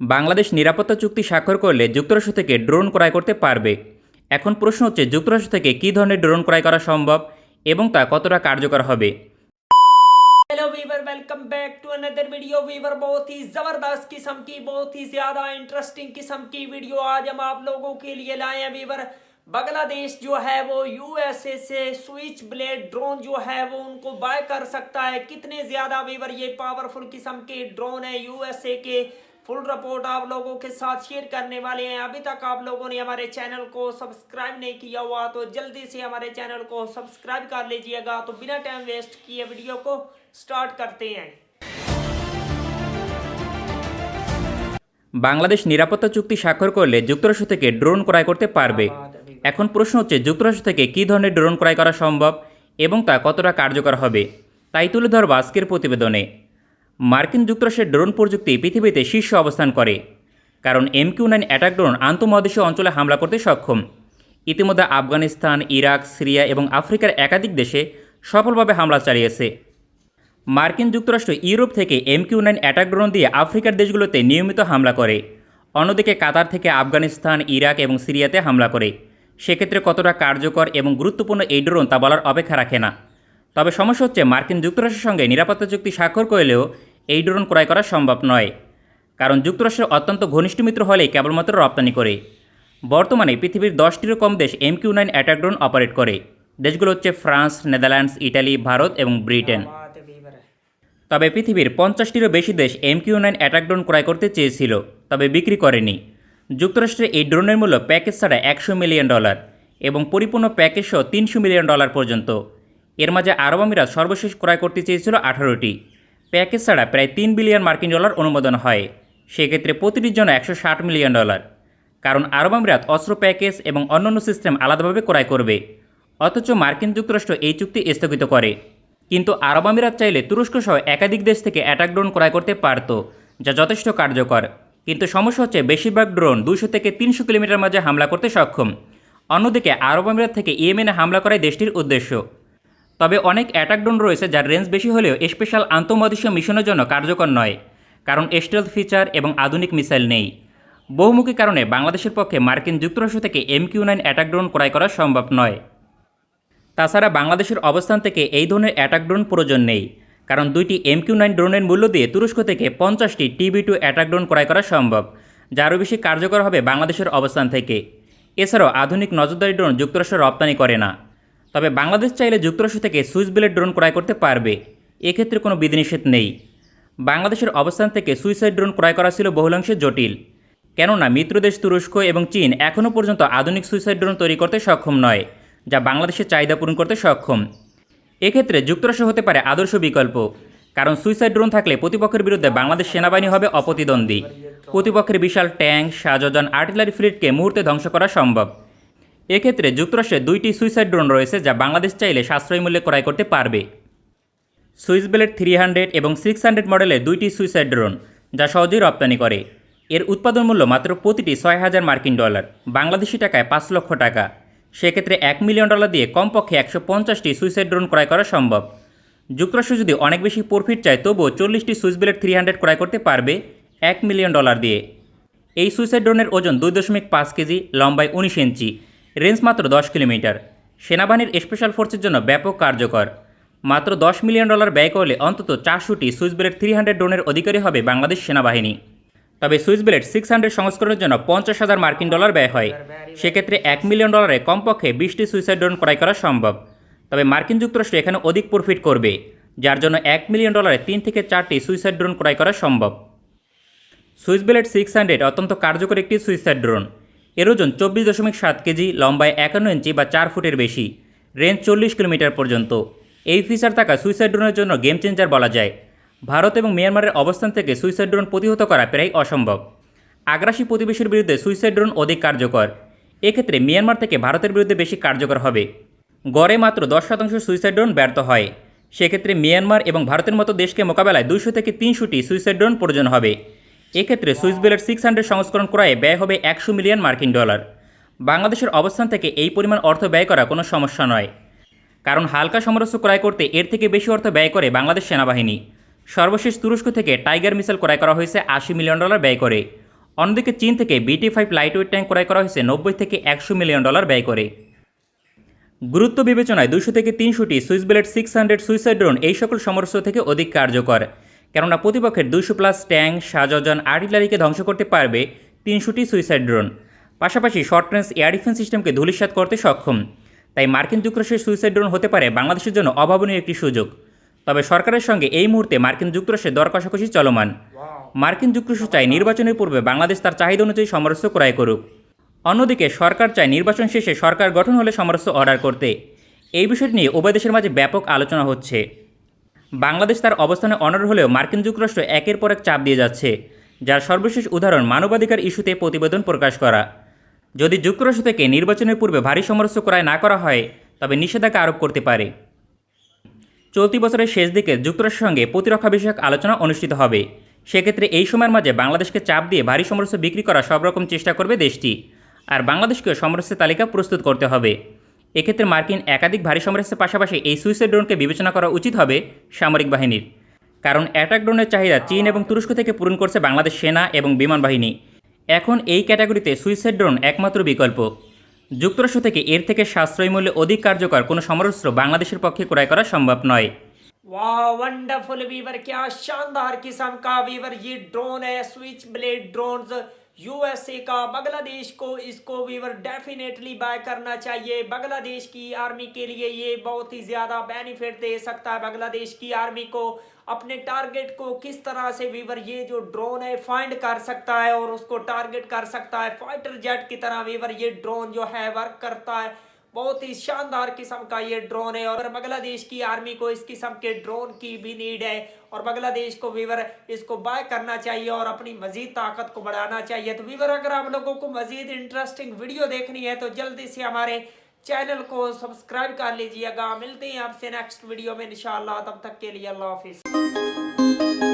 বাংলাদেশ নিরাপত্তা চুক্তি স্বাক্ষর করলে যুক্তরাষ্ট্র থেকে ড্রোন ক্রয় করতে পারবে। এখন প্রশ্ন হচ্ছে যুক্তরাষ্ট্র থেকে কী ধরনের ড্রোন ক্রয় করা সম্ভব এবং তা কতটা কার্যকর হবে। Hello viewer, welcome back to another video. Viewer बहुत ही ज़बरदस्त किस्म की, बहुत ही ज़्यादा इंटरेस्टिंग किस्म की वीडियो आज हम आप लोगों के लिए लाए हैं। वीवर बांग्लादेश जो है वो यूएसए से स्विच ब्लेड ड्रोन जो है वो उनको बाय कर सकता है। कितने ज़्यादा वीवर ये पावरफुल किस्म के ड्रोन है यूएसए के, फुल रिपोर्ट आप लोगों के साथ शेयर करने वाले हैं। अभी तक आप लोगों ने हमारे चैनल को सब्सक्राइब नहीं किया हुआ तो जल्दी से हमारे चैनल को सब्सक्राइब कर लीजिएगा। तो बिना टाइम वेस्ट किए वीडियो को स्टार्ट करते हैं। বাংলাদেশ নিরাপত্তা চুক্তি স্বাক্ষর করলে যুক্তরাষ্ট্র থেকে ড্রোন ক্রয় করতে পারবে। এখন প্রশ্ন হচ্ছে যুক্তরাষ্ট্র থেকে কী ধরনের ড্রোন ক্রয় করা সম্ভব এবং তা কতটা কার্যকর হবে, তাই তুলে ধরব আজকের প্রতিবেদনে। মার্কিন যুক্তরাষ্ট্রের ড্রোন প্রযুক্তি পৃথিবীতে শীর্ষ অবস্থান করে, কারণ MQ-9 অ্যাটাক ড্রোন আন্তঃমহাদেশীয় অঞ্চলে হামলা করতে সক্ষম। ইতিমধ্যে আফগানিস্তান, ইরাক, সিরিয়া এবং আফ্রিকার একাধিক দেশে সফলভাবে হামলা চালিয়েছে। মার্কিন যুক্তরাষ্ট্র ইউরোপ থেকে MQ-9 অ্যাটাক ড্রোন দিয়ে আফ্রিকার দেশগুলোতে নিয়মিত হামলা করে, অন্যদিকে কাতার থেকে আফগানিস্তান, ইরাক এবং সিরিয়াতে হামলা করে। সেক্ষেত্রে কতটা কার্যকর এবং গুরুত্বপূর্ণ এই ড্রোন তা বলার অপেক্ষা রাখে না। তবে সমস্যা হচ্ছে মার্কিন যুক্তরাষ্ট্রের সঙ্গে নিরাপত্তা চুক্তি স্বাক্ষর করলেও এই ড্রোন ক্রয় করা সম্ভব নয়, কারণ যুক্তরাষ্ট্রের অত্যন্ত ঘনিষ্ঠ মিত্র হলেই কেবলমাত্র রপ্তানি করে। বর্তমানে পৃথিবীর 10টিরও কম দেশ MQ-9 অ্যাটাক ড্রোন অপারেট করে। দেশগুলো হচ্ছে ফ্রান্স, নেদারল্যান্ডস, ইটালি, ভারত এবং ব্রিটেন। তবে পৃথিবীর 50টিরও বেশি দেশ MQ-9 অ্যাটাক ড্রোন ক্রয় করতে চেয়েছিল, তবে বিক্রি করেনি। যুক্তরাষ্ট্রের এই ড্রোনের মূল্য প্যাকেজ ছাড়া $100 মিলিয়ন এবং পরিপূর্ণ প্যাকেজ সহ $300 মিলিয়ন পর্যন্ত। এর মাঝে আরব আমিরাত সর্বশেষ ক্রয় করতে চেয়েছিল 18টি। প্যাকেজ ছাড়া প্রায় $3 বিলিয়ন অনুমোদন হয়, সেক্ষেত্রে প্রতিটির জন্য $160 মিলিয়ন। কারণ আরব আমিরাত অস্ত্র প্যাকেজ এবং অন্যান্য সিস্টেম আলাদাভাবে ক্রয় করবে, অথচ মার্কিন যুক্তরাষ্ট্র এই চুক্তি স্থগিত করে। কিন্তু আরব আমিরাত চাইলে তুরস্ক সহ একাধিক দেশ থেকে অ্যাটাক ড্রোন ক্রয় করতে পারত, যা যথেষ্ট কার্যকর। কিন্তু সমস্যা হচ্ছে বেশিরভাগ ড্রোন 200 থেকে 300 কিলোমিটার মাঝে হামলা করতে সক্ষম। অন্যদিকে আরব আমিরাত থেকে ইয়েমেনে হামলা করাই দেশটির উদ্দেশ্য। তবে অনেক অ্যাটাক ড্রোন রয়েছে যার রেঞ্জ বেশি হলেও স্পেশাল আন্তঃমহাদেশীয় মিশনের জন্য কার্যকর নয়, কারণ স্টেলথ ফিচার এবং আধুনিক মিসাইল নেই। বহুমুখী কারণে বাংলাদেশের পক্ষে মার্কিন যুক্তরাষ্ট্র থেকে MQ-9 অ্যাটাক ড্রোন ক্রয় করা সম্ভব নয়। তাছাড়া বাংলাদেশের অবস্থান থেকে এই ধরনের অ্যাটাক ড্রোন প্রয়োজন নেই, কারণ 2টি MQ-9 ড্রোনের মূল্য দিয়ে তুরস্ক থেকে 50টি TB2 অ্যাটাক ড্রোন ক্রয় করা সম্ভব, যা আরও বেশি কার্যকর হবে বাংলাদেশের অবস্থান থেকে। এছাড়াও আধুনিক নজরদারি ড্রোন যুক্তরাষ্ট্র রপ্তানি করে না। তবে বাংলাদেশ চাইলে যুক্তরাষ্ট্র থেকে সুইচ ব্লেড ড্রোন ক্রয় করতে পারবে, এক্ষেত্রে কোনো বিধিনিষেধ নেই। বাংলাদেশের অবস্থান থেকে সুইসাইড ড্রোন ক্রয় করা ছিল বহুলাংশে জটিল, কেননা মিত্রদেশ তুরস্ক এবং চীন এখনও পর্যন্ত আধুনিক সুইসাইড ড্রোন তৈরি করতে সক্ষম নয়, যা বাংলাদেশের চাহিদা পূরণ করতে সক্ষম। এক্ষেত্রে যুক্তরাষ্ট্র হতে পারে আদর্শ বিকল্প, কারণ সুইসাইড ড্রোন থাকলে প্রতিপক্ষের বিরুদ্ধে বাংলাদেশ সেনাবাহিনী হবে অপ্রতিদ্বন্দ্বী। প্রতিপক্ষের বিশাল ট্যাঙ্ক, সাজোযান, আর্টিলারি ফ্লিটকে মুহূর্তে ধ্বংস করা সম্ভব। এক্ষেত্রে যুক্তরাষ্ট্রে 2টি সুইসাইড ড্রোন রয়েছে, যা বাংলাদেশ চাইলে সাশ্রয়ী মূল্যে ক্রয় করতে পারবে। সুইস ব্লেড 300 এবং 600 মডেলের 2টি সুইসাইড ড্রোন, যা সহজেই রপ্তানি করে। এর উৎপাদন মূল্য মাত্র প্রতিটি $6000 বাংলাদেশি টাকায় $5 লক্ষ। সেক্ষেত্রে $1 মিলিয়ন দিয়ে কমপক্ষে 150টি সুইসাইড ড্রোন ক্রয় করা সম্ভব। যুক্তরাষ্ট্র যদি অনেক বেশি প্রফিট চায় তবুও 40টি সুইস ব্লেড 300 ক্রয় করতে পারবে $1 মিলিয়ন দিয়ে। এই সুইসাইড ড্রোনের ওজন 2.5 কেজি, লম্বায় 19 ইঞ্চি, রেঞ্জ মাত্র 10 কিলোমিটার। সেনাবাহিনীর স্পেশাল ফোর্সের জন্য ব্যাপক কার্যকর। মাত্র $10 মিলিয়ন ব্যয় করলে অন্তত 400টি সুইস ব্লেড 300 ড্রোনের অধিকারী হবে বাংলাদেশ সেনাবাহিনী। তবে সুইস ব্লেড 600 সংস্করণের জন্য $50,000 ব্যয় হয়। সেক্ষেত্রে $1 মিলিয়ন কমপক্ষে 20টি সুইসাইড ড্রোন ক্রয় করা সম্ভব। তবে মার্কিন যুক্তরাষ্ট্র এখানে অধিক প্রফিট করবে, যার জন্য $1 মিলিয়ন 3 থেকে 4টি সুইসাইড ড্রোন ক্রয় করা সম্ভব। সুইস ব্লেড 600 অত্যন্ত কার্যকর একটি সুইসাইড ড্রোন। এর ওজন 24.7 কেজি, লম্বায় 51 ইঞ্চি বা 4 ফুটের বেশি, রেঞ্জ 40 কিলোমিটার পর্যন্ত। এই ফিচার থাকা সুইসাইড ড্রোনের জন্য গেম চেঞ্জার বলা যায়। ভারত এবং মিয়ানমারের অবস্থান থেকে সুইসাইড ড্রোন প্রতিহত করা প্রায় অসম্ভব। আগ্রাসী প্রতিবেশীর বিরুদ্ধে সুইসাইড ড্রোন অধিক কার্যকর। এক্ষেত্রে মিয়ানমার থেকে ভারতের বিরুদ্ধে বেশি কার্যকর হবে। গড়ে মাত্র 10% সুইসাইড ড্রোন ব্যর্থ হয়। সেক্ষেত্রে মিয়ানমার এবং ভারতের মতো দেশকে মোকাবেলায় 200 থেকে 300টি সুইসাইড ড্রোন প্রয়োজন হবে। এক্ষেত্রে সুইস ব্লেড 600 সংস্করণ ক্রয়ে ব্যয় হবে $100 মিলিয়ন। বাংলাদেশের অবস্থান থেকে এই পরিমাণ অর্থ ব্যয় করা কোনো সমস্যা নয়, কারণ হালকা সমরাস্ত্র ক্রয় করতে এর থেকে বেশি অর্থ ব্যয় করে বাংলাদেশ সেনাবাহিনী। সর্বশেষ তুরস্ক থেকে টাইগার মিসাইল ক্রয় করা হয়েছে $80 মিলিয়ন ব্যয় করে। অন্যদিকে চীন থেকে BT-5 লাইটওয়েট ট্যাঙ্ক ক্রয় করা হয়েছে 90 থেকে 100 মিলিয়ন ডলার ব্যয় করে। গুরুত্ব বিবেচনায় 200 থেকে 300টি সুইস ব্লেড 600 সুইসাইড ড্রোন এই সকল সমরাস্ত্র থেকে অধিক কার্যকর, কেননা প্রতিপক্ষের 200+ ট্যাঙ্ক, সাজোজন, আর্টিলারিকে ধ্বংস করতে পারবে 300টি সুইসাইড ড্রোন। পাশাপাশি শর্ট রেঞ্জ এয়ার ডিফেন্স সিস্টেমকে ধূলিসাৎ করতে সক্ষম। তাই মার্কিন যুক্তরাষ্ট্রের সুইসাইড ড্রোন হতে পারে বাংলাদেশের জন্য অভাবনীয় একটি সুযোগ। তবে সরকারের সঙ্গে এই মুহূর্তে মার্কিন যুক্তরাষ্ট্রের দর কষাকষি চলমান। মার্কিন যুক্তরাষ্ট্র চায় নির্বাচনের পূর্বে বাংলাদেশ তার চাহিদা অনুযায়ী সমরাস্ত্র ক্রয় করুক। অন্যদিকে সরকার চায় নির্বাচন শেষে সরকার গঠন হলে সমরাস্ত্র অর্ডার করতে। এই বিষয়টি নিয়ে উভয় দেশের মাঝে ব্যাপক আলোচনা হচ্ছে। বাংলাদেশ তার অবস্থানে অনড় হলেও মার্কিন যুক্তরাষ্ট্র একের পর এক চাপ দিয়ে যাচ্ছে, যার সর্বশেষ উদাহরণ মানবাধিকার ইস্যুতে প্রতিবেদন প্রকাশ করা। যদি যুক্তরাষ্ট্র থেকে নির্বাচনের পূর্বে ভারী সমরাস্ত্র ক্রয় না করা হয় তবে নিষেধাজ্ঞা আরোপ করতে পারে। চলতি বছরের শেষ দিকে যুক্তরাষ্ট্রের সঙ্গে প্রতিরক্ষা বিষয়ক আলোচনা অনুষ্ঠিত হবে। সেক্ষেত্রে এই সময়ের মাঝে বাংলাদেশকে চাপ দিয়ে ভারী সমরাস্ত্র বিক্রি করা সব রকম চেষ্টা করবে দেশটি, আর বাংলাদেশকেও সমরাস্ত্রের তালিকা প্রস্তুত করতে হবে। এক্ষেত্রে মার্কিন একাধিক ভারী সমরাস্ত্রের পাশাপাশি এই সুইসাইড ড্রোনকে বিবেচনা করা উচিত হবে সামরিক বাহিনীর, কারণ অ্যাটাক ড্রোনের চাহিদা চীন এবং তুরস্ক থেকে পূরণ করছে বাংলাদেশ সেনা এবং বিমান বাহিনী। এখন এই ক্যাটাগরিতে সুইসাইড ড্রোন একমাত্র বিকল্প। যুক্তরাষ্ট্র থেকে এর থেকে সাশ্রয়ী মূল্যে অধিক কার্যকর কোনো সমরাস্ত্র বাংলাদেশের পক্ষে ক্রয় করা সম্ভব নয়। वाह वंडरफुल वीवर, क्या शानदार किस्म का वीवर ये ड्रोन है, स्विच ब्लेड ड्रोन्स यूएसए का। बांग्लादेश को इसको वीवर डेफिनेटली बाय करना चाहिए। बांग्लादेश की आर्मी के लिए ये बहुत ही ज़्यादा बेनिफिट दे सकता है। बांग्लादेश की आर्मी को अपने टारगेट को किस तरह से वीवर ये जो ड्रोन है फाइंड कर सकता है और उसको टारगेट कर सकता है। फाइटर जेट की तरह वीवर ये ड्रोन जो है वर्क करता है। बहुत ही शानदार किस्म का ये ड्रोन है और बांग्लादेश की आर्मी को इस किस्म के ड्रोन की भी नीड है और बांग्लादेश को वीवर इसको बाय करना चाहिए और अपनी मजीद ताकत को बढ़ाना चाहिए। तो वीवर अगर आप लोगों को मजीद इंटरेस्टिंग वीडियो देखनी है तो जल्दी से हमारे चैनल को सब्सक्राइब कर लीजिएगा। मिलते हैं आपसे नेक्स्ट वीडियो में इंशाल्लाह, तब तक के लिए अल्लाह हाफिज़।